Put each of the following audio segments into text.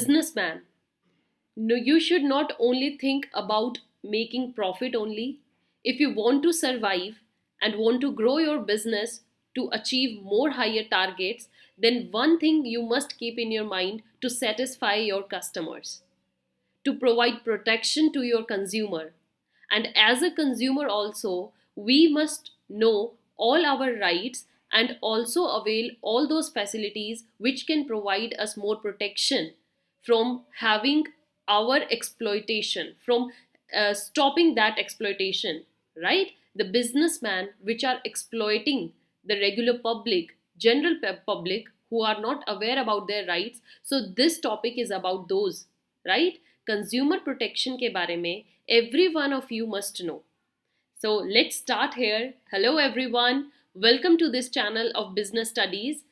businessman, no, you should not only think about making profit only. If you want to survive and want to grow your business to achieve more higher targets, then one thing you must keep in your mind to satisfy your customers, to provide protection to your consumer. And as a consumer, also, we must know all our rights and also avail all those facilities which can provide us more protection from having our exploitation, from stopping that exploitation, right? The businessmen which are exploiting the regular public, general public who are not aware about their rights. So this topic is about those, right? Consumer protection के बारे में every one of you must know. So let's start here. Hello everyone. Welcome to this channel of Business Studies.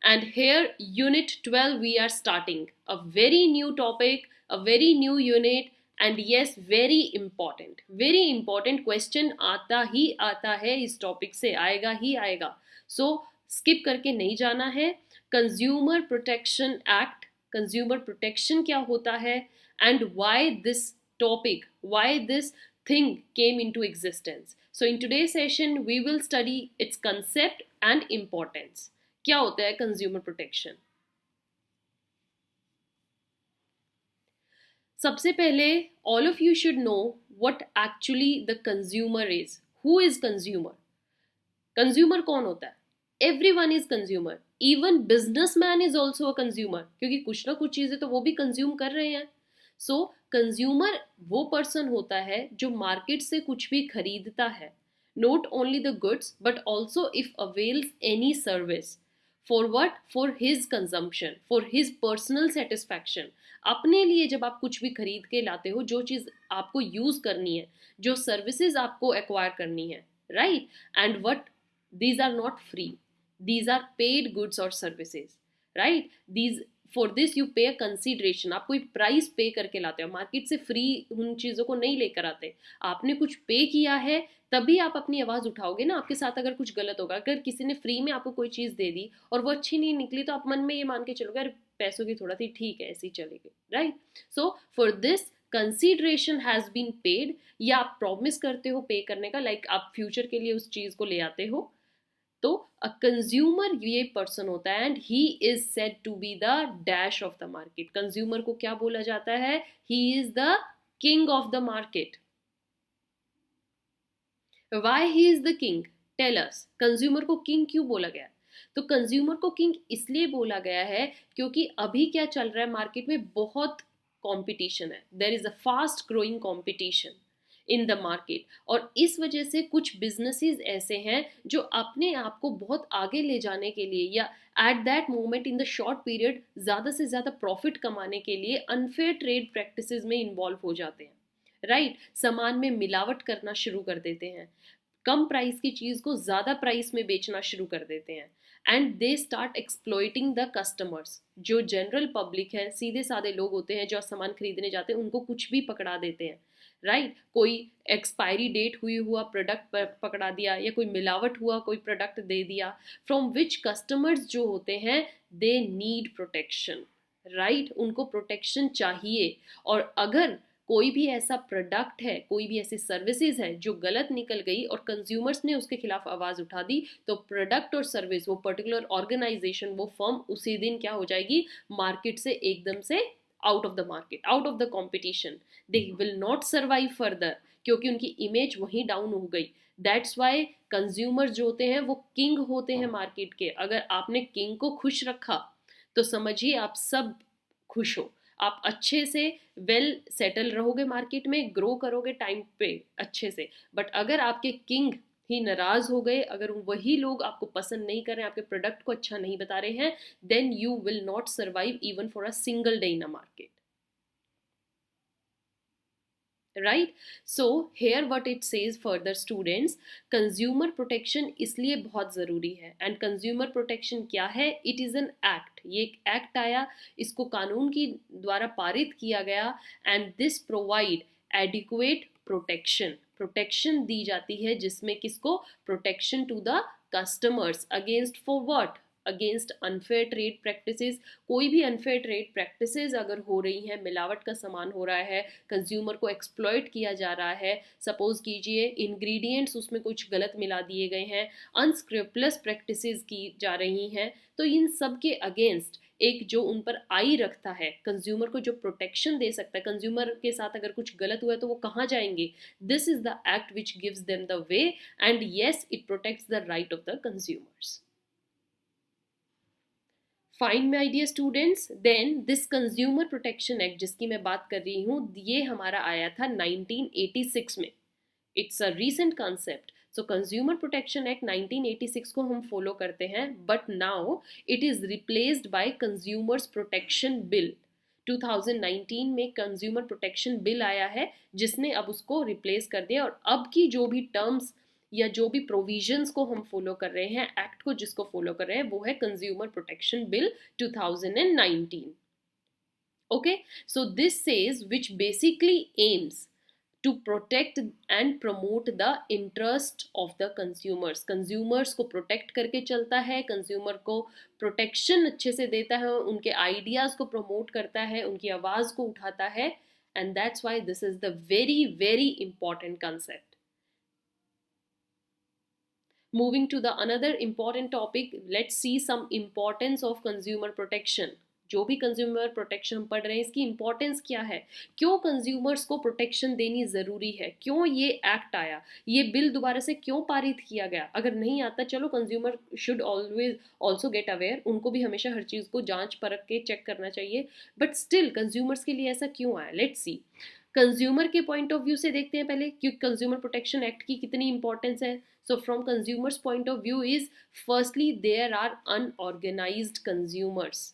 And here unit 12 we are starting. A very new topic, a very new unit, and yes, very important question आता ही आता है, इस topic से आएगा ही आएगा. So skip करके नहीं जाना है. Consumer protection act, consumer protection क्या होता है, and why this topic, why this thing came into existence. So in today's session we will study its concept and importance. क्या होता है कंज्यूमर प्रोटेक्शन? सबसे पहले all of you should know what actually the consumer is. Who is consumer? Consumer कौन होता है? Everyone is consumer. Even businessman is also a consumer, क्योंकि कुछ ना कुछ चीजें तो वो भी कंज्यूम कर रहे हैं. सो कंज्यूमर वो पर्सन होता है जो मार्केट से कुछ भी खरीदता है, not only the goods but also if avails any service. For what? For his consumption, for his personal satisfaction. अपने लिए जब आप कुछ भी खरीद के लाते हो, जो चीज़ आपको यूज़ करनी है, जो सर्विसेज आपको एक्वायर करनी है, right? And what, these are not free, these are paid goods और services, right? These for this you pay a consideration. आप कोई प्राइस पे करके लाते हो, मार्केट से फ्री उन चीज़ों को नहीं लेकर आते. आपने कुछ पे किया है तभी आप अपनी आवाज़ उठाओगे ना. आपके साथ अगर कुछ गलत होगा, अगर किसी ने फ्री में आपको कोई चीज़ दे दी और वो अच्छी नहीं निकली, तो आप मन में ये मान के चलोगे अरे पैसों की थोड़ा सी ठीक है, ऐसी चलेगी, right? So for this consideration has been paid, या आप प्रॉमिस करते हो पे करने का, लाइक आप फ्यूचर के लिए उस चीज़ को ले आते हो. तो अ कंज्यूमर ये पर्सन होता है and he is said to be the dash of the market. Consumer को क्या बोला जाता है? He is the king of the market. Why he is the king? Tell us. Consumer को किंग क्यों बोला गया? तो कंज्यूमर को किंग इसलिए बोला गया है क्योंकि अभी क्या चल रहा है मार्केट में, बहुत कंपटीशन है. There is a fast growing competition in the market. और इस वजह से कुछ बिजनेसेस ऐसे हैं जो अपने आप को बहुत आगे ले जाने के लिए, या at that moment in the short period ज़्यादा से ज़्यादा प्रॉफिट कमाने के लिए अनफेयर ट्रेड प्रैक्टिसेस में इन्वॉल्व हो जाते हैं, राइट? सामान में मिलावट करना शुरू कर देते हैं, कम प्राइस की चीज़ को ज़्यादा प्राइस में बेचना शुरू कर देते हैं. And they start exploiting the customers. जो जनरल पब्लिक है, सीधे साधे लोग होते हैं जो सामान खरीदने जाते हैं, उनको कुछ भी पकड़ा देते हैं, राइट? कोई एक्सपायरी डेट हुआ प्रोडक्ट पकड़ा दिया, या कोई मिलावट हुआ कोई प्रोडक्ट दे दिया. फ्रॉम विच कस्टमर्स जो होते हैं, दे नीड प्रोटेक्शन, राइट? उनको प्रोटेक्शन चाहिए. और अगर कोई भी ऐसा प्रोडक्ट है, कोई भी ऐसी सर्विसेज है जो गलत निकल गई और कंज्यूमर्स ने उसके खिलाफ आवाज़ उठा दी, तो प्रोडक्ट और सर्विस, वो पर्टिकुलर ऑर्गेनाइजेशन, वो फर्म उसी दिन क्या हो जाएगी? मार्केट से एकदम से out of the market, out of the competition. They will not survive further, क्योंकि उनकी इमेज वहीं डाउन हो गई. दैट्स वाई कंज्यूमर्स जो होते हैं वो किंग होते हैं मार्केट के. अगर आपने किंग को खुश रखा तो समझिए आप सब खुश हो, आप अच्छे से वेल सेटल रहोगे मार्केट में, ग्रो करोगे टाइम पे अच्छे से. बट अगर आपके किंग ही नाराज हो गए, अगर वही लोग आपको पसंद नहीं कर रहे हैं, आपके प्रोडक्ट को अच्छा नहीं बता रहे हैं, then you will not survive even for a single day in a market, right? So here what it says further students, consumer protection इसलिए बहुत ज़रूरी है. एंड कंज्यूमर प्रोटेक्शन क्या है? It is an act. ये एक एक्ट आया, इसको कानून की द्वारा पारित किया गया. And this provide adequate protection. Protection दी जाती है जिसमें किसको? Protection to the customers against for what? Against unfair trade practices. कोई भी अनफेयर ट्रेड प्रैक्टिसेस अगर हो रही हैं, मिलावट का सामान हो रहा है, कंज्यूमर को एक्सप्लॉइट किया जा रहा है, सपोज कीजिए इंग्रेडिएंट्स उसमें कुछ गलत मिला दिए गए हैं, अनस्क्रूपुलस प्रैक्टिसेस की जा रही हैं, तो इन सब के अगेंस्ट एक जो उन पर आई रखता है, कंज्यूमर को जो प्रोटेक्शन दे सकता है, कंज्यूमर के साथ अगर कुछ गलत हुआ है तो वो कहाँ जाएंगे, this is the act which gives them the way and yes it protects the right of the consumers. Fine my dear students, then this consumer protection act जिसकी मैं बात कर रही हूँ, ये हमारा आया था 1986 में। It's a recent concept. So consumer protection act 1986 को हम फॉलो करते हैं, but now it is replaced by consumers protection bill. 2019 में कंज्यूमर प्रोटेक्शन बिल आया है जिसने अब उसको रिप्लेस कर दिया, और अब की जो भी टर्म्स या जो भी प्रोविजंस को हम फॉलो कर रहे हैं, एक्ट को जिसको फॉलो कर रहे हैं, वो है consumer protection bill 2019। Okay, so this says which basically aims to protect and promote the interest of the consumers। consumers को protect करके चलता है, consumer को protection अच्छे से देता है, उनके ideas को promote करता है, उनकी आवाज़ को उठाता है, and that's why this is the very very important concept। Moving to the another important topic, let's see some importance of consumer protection। जो भी कंज्यूमर प्रोटेक्शन हम पढ़ रहे हैं, इसकी इंपॉर्टेंस क्या है, क्यों कंज्यूमर्स को प्रोटेक्शन देनी ज़रूरी है, क्यों ये एक्ट आया, ये बिल दोबारा से क्यों पारित किया गया। अगर नहीं आता, चलो consumer should always also get aware, उनको भी हमेशा हर चीज़ को जांच परख के चेक करना चाहिए, बट स्टिल कंज्यूमर्स के लिए ऐसा क्यों आया, लेट्स सी। कंज्यूमर के पॉइंट ऑफ व्यू से देखते हैं पहले, क्योंकि कंज्यूमर प्रोटेक्शन एक्ट की कितनी इंपॉर्टेंस है। So from consumers point of view is, firstly there are unorganised consumers.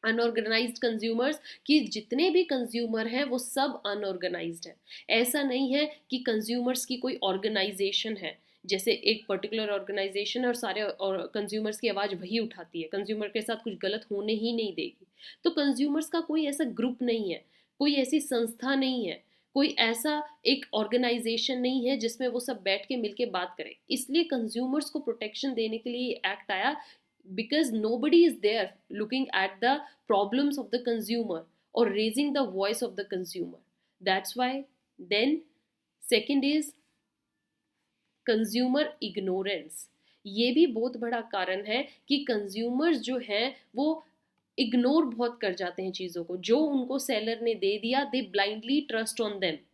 Unorganised consumers, कि जितने भी कंज्यूमर हैं वो सब अनऑर्गेनाइज्ड हैं। ऐसा नहीं है कि कंज्यूमर्स की कोई ऑर्गेनाइजेशन है, जैसे एक पर्टिकुलर ऑर्गेनाइजेशन है और सारे कंज्यूमर्स की आवाज़ वही उठाती है, कंज्यूमर के साथ कुछ गलत होने ही नहीं देगी। तो कंज्यूमर्स का कोई ऐसा ग्रुप नहीं है, कोई ऐसी संस्था नहीं है, कोई ऐसा एक ऑर्गेनाइजेशन नहीं है जिसमें वो सब बैठ के मिलके बात करें। इसलिए कंज्यूमर्स को प्रोटेक्शन देने के लिए एक्ट आया, because nobody is there looking at the problems of the consumer or raising the voice of the consumer, that's why। then second is consumer ignorance। ये भी बहुत बड़ा कारण है कि कंज्यूमर्स जो हैं वो इग्नोर बहुत कर जाते हैं चीज़ों को, जो उनको सेलर ने दे दिया, दे blindly trust on them.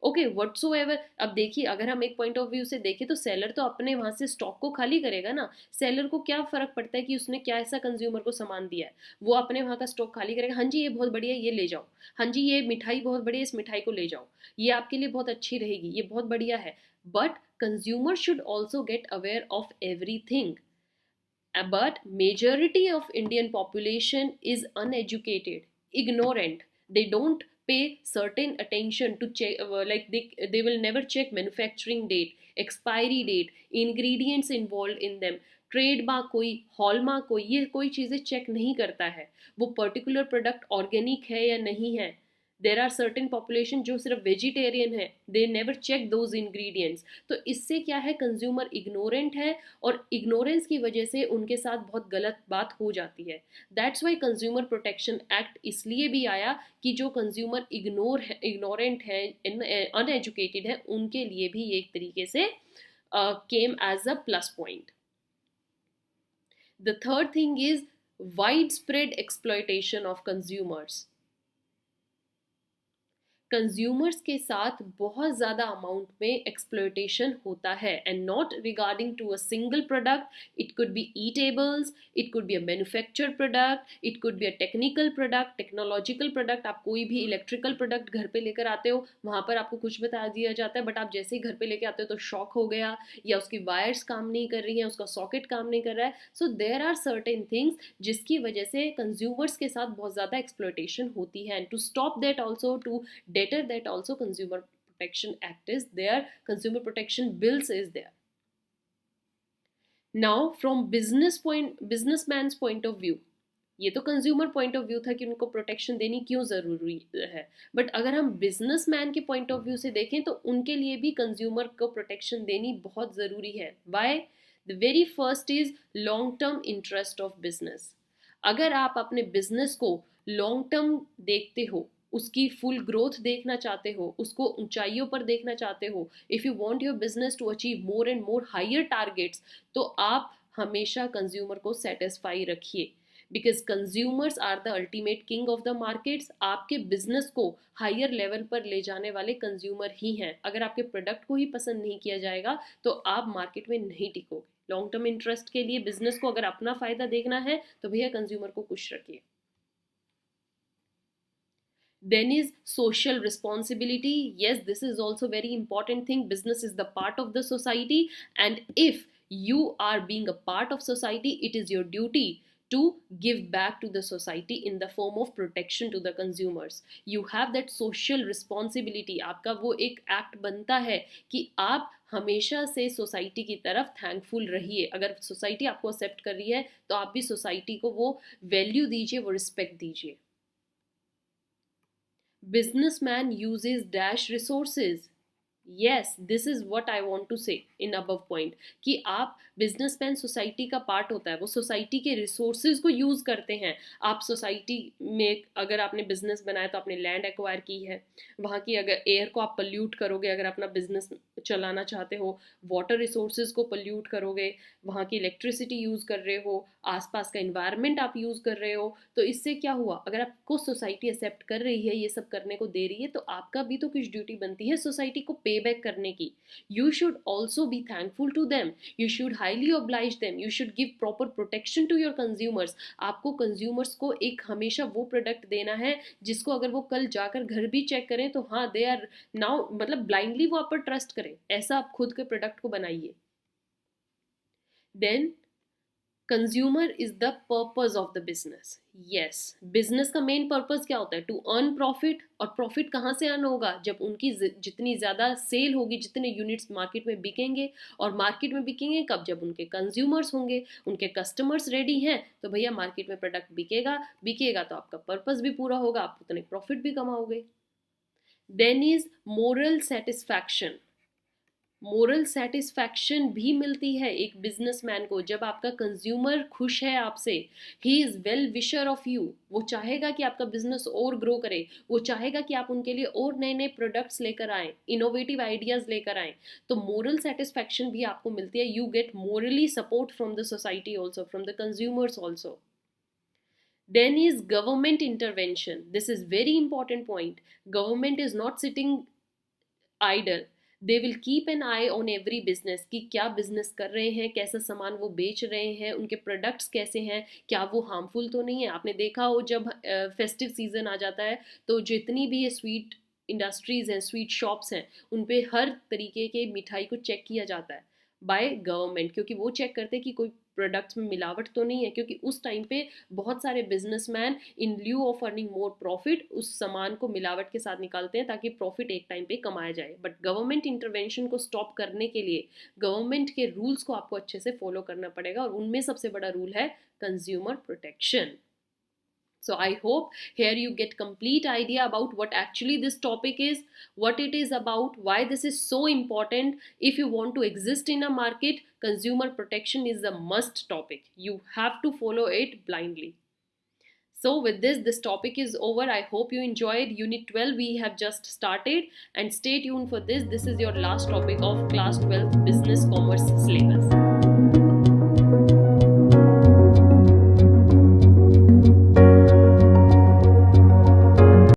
Okay whatsoever. अब देखिए, अगर हम एक पॉइंट ऑफ व्यू से देखें तो सेलर तो अपने वहां से स्टॉक को खाली करेगा ना, सेलर को क्या फर्क पड़ता है कि उसने क्या ऐसा कंज्यूमर को सामान दिया है, वो अपने वहां का स्टॉक खाली करेगा, हाँ जी ये बहुत बढ़िया है ये ले जाओ, हाँ जी ये मिठाई बहुत बढ़िया है इस मिठाई को ले जाओ, ये आपके लिए बहुत अच्छी रहेगी, ये बहुत बढ़िया है। But consumer should also get aware of everything. But majority of Indian population is uneducated, ignorant, they don't pay certain attention to check, like they will never check manufacturing date, expiry date, ingredients involved in them, trademark कोई, hallmark कोई, ये कोई चीज़ें check नहीं करता है, वो particular product organic है या नहीं है। देर आर सर्टेन पॉपुलेशन जो सिर्फ वेजिटेरियन है, they never check those ingredients. तो इससे क्या है, कंज्यूमर इग्नोरेंट है और इग्नोरेंस की वजह से उनके साथ बहुत गलत बात हो जाती है। That's why consumer protection act इसलिए भी आया कि जो कंज्यूमर इग्नोरेंट है, अनएजुकेटेड है, उनके लिए भी एक तरीके से came as a plus point. The third thing is widespread exploitation of consumers. Consumers के साथ बहुत ज़्यादा अमाउंट में एक्सप्लॉयटेशन होता है, and not regarding to a single product, it could be eatables, it could be a manufactured product, it could be a technical product, technological product. आप कोई भी इलेक्ट्रिकल प्रोडक्ट घर पे लेकर आते हो, वहाँ पर आपको कुछ बता दिया जाता है, बट आप जैसे ही घर पे लेके आते हो तो शॉक हो गया, या उसकी वायर्स काम नहीं कर रही हैं, उसका सॉकेट काम नहीं कर रहा है। So there are certain things जिसकी वजह से कंज्यूमर्स के साथ बहुत ज़्यादा एक्सप्लॉयटेशन होती है, and to stop that also, to better that also consumer protection act is there, consumer protection bills is there। now from businessman's point of view, ये तो कंज्यूमर पॉइंट ऑफ व्यू था कि उनको प्रोटेक्शन देनी क्यों ज़रूरी है, बट अगर हम बिजनेसमैन के पॉइंट ऑफ व्यू से देखें तो उनके लिए भी कंज्यूमर को प्रोटेक्शन देनी बहुत ज़रूरी है। Why? The very first is long term interest of business. अगर आप अपने बिजनेस को लॉन्ग टर्म देखते हो, उसकी फुल ग्रोथ देखना चाहते हो, उसको ऊंचाइयों पर देखना चाहते हो, if you want your business to achieve more and more higher targets, तो आप हमेशा कंज्यूमर को सेटिस्फाई रखिए, because consumers are the ultimate king of the markets. आपके बिजनेस को हायर लेवल पर ले जाने वाले कंज्यूमर ही हैं. अगर आपके प्रोडक्ट को ही पसंद नहीं किया जाएगा तो आप मार्केट में नहीं टिकोगे. लॉन्ग टर्म इंटरेस्ट के लिए बिजनेस को अगर अपना फायदा देखना है तो भैया कंज्यूमर को खुश रखिए. Then is social responsibility. Yes, this is also very important thing. Business is the part of the society, and if you are being a part of society, it is your duty to give back to the society in the form of protection to the consumers. You have that social responsibility. आपका वो एक act बनता है कि आप हमेशा से society की तरफ थैंकफुल रहिए. अगर सोसाइटी आपको एक्सेप्ट कर रही है तो आप भी सोसाइटी को वो वैल्यू दीजिए, वो रिस्पेक्ट दीजिए. Businessman uses dash resources. Yes, this is what I want to say in above point, कि आप बिजनेसमैन सोसाइटी का पार्ट होता है, वो सोसाइटी के रिसोर्सेज को यूज़ करते हैं. आप सोसाइटी में अगर आपने बिजनेस बनाया तो आपने लैंड एक्वायर की है, वहाँ की अगर एयर को आप पल्यूट करोगे, अगर अपना बिजनेस चलाना चाहते हो, वाटर रिसोर्सेज को पल्यूट करोगे, वहाँ की इलेक्ट्रिसिटी यूज़ कर रहे हो, आसपास का इन्वायरमेंट आप यूज़ कर रहे हो, तो इससे क्या हुआ, अगर आपको सोसाइटी एक्सेप्ट कर रही है, ये सब करने को दे रही है, तो आपका भी तो कुछ ड्यूटी बनती है सोसाइटी को पे बैक करने की. You should also be thankful to them, you should highly oblige them, you should give proper protection to your consumers. आपको कंज्यूमर्स को एक हमेशा वो प्रोडक्ट देना है जिसको अगर वो कल जाकर घर भी चेक करें तो हाँ दे आर नाउ, मतलब ब्लाइंडली वो आप पर ट्रस्ट करें. ऐसा आप खुद के प्रोडक्ट को बनाइए. Then consumer is the purpose of the business. Yes, business का मेन पर्पज क्या होता है? To earn profit. और प्रॉफिट कहाँ से अर्न होगा? जब उनकी जितनी ज़्यादा सेल होगी, जितने यूनिट्स मार्केट में बिकेंगे. और मार्केट में बिकेंगे कब? जब उनके कंज्यूमर्स होंगे, उनके कस्टमर्स रेडी हैं, तो भैया मार्केट में प्रोडक्ट बिकेगा. बिकेगा तो आपका पर्पज भी पूरा होगा, आप उतने प्रॉफिट भी कमाओगे. Then is moral satisfaction. Moral satisfaction भी मिलती है एक बिजनेसमैन को जब आपका कंज्यूमर खुश है आपसे. He is well wisher of you. वो चाहेगा कि आपका बिजनेस और ग्रो करे, वो चाहेगा कि आप उनके लिए और नए नए प्रोडक्ट्स लेकर आएँ, इनोवेटिव आइडियाज़ लेकर आएँ. तो मोरल सेटिस्फैक्शन भी आपको मिलती है. You get morally support from the society also, from the consumers also. Then is government intervention. This is very important point. Government is not sitting idle. They will keep an I on every business कि क्या business कर रहे हैं, कैसा सामान वो बेच रहे हैं, उनके प्रोडक्ट्स कैसे हैं, क्या वो हार्मफुल तो नहीं है. आपने देखा हो जब फेस्टिव सीजन आ जाता है तो जितनी भी ये स्वीट इंडस्ट्रीज़ हैं, स्वीट शॉप्स हैं, उन पे हर तरीके के मिठाई को चेक किया जाता है बाय गवर्नमेंट, क्योंकि वो चेक करते हैं कि कोई प्रोडक्ट्स में मिलावट तो नहीं है. क्योंकि उस टाइम पे बहुत सारे businessman in lieu of earning more profit उस सामान को मिलावट के साथ निकालते हैं ताकि प्रॉफिट एक टाइम पे कमाया जाए. बट गवर्नमेंट इंटरवेंशन को स्टॉप करने के लिए गवर्नमेंट के रूल्स को आपको अच्छे से फॉलो करना पड़ेगा, और उनमें सबसे बड़ा रूल है consumer protection. So I hope here you get complete idea about what actually this topic is, what it is about, why this is so important. If you want to exist in a market, consumer protection is a must topic. You have to follow it blindly. So with this topic is over. I hope you enjoyed Unit 12. We have just started, and stay tuned for this. This is your last topic of Class 12 Business Commerce syllabus.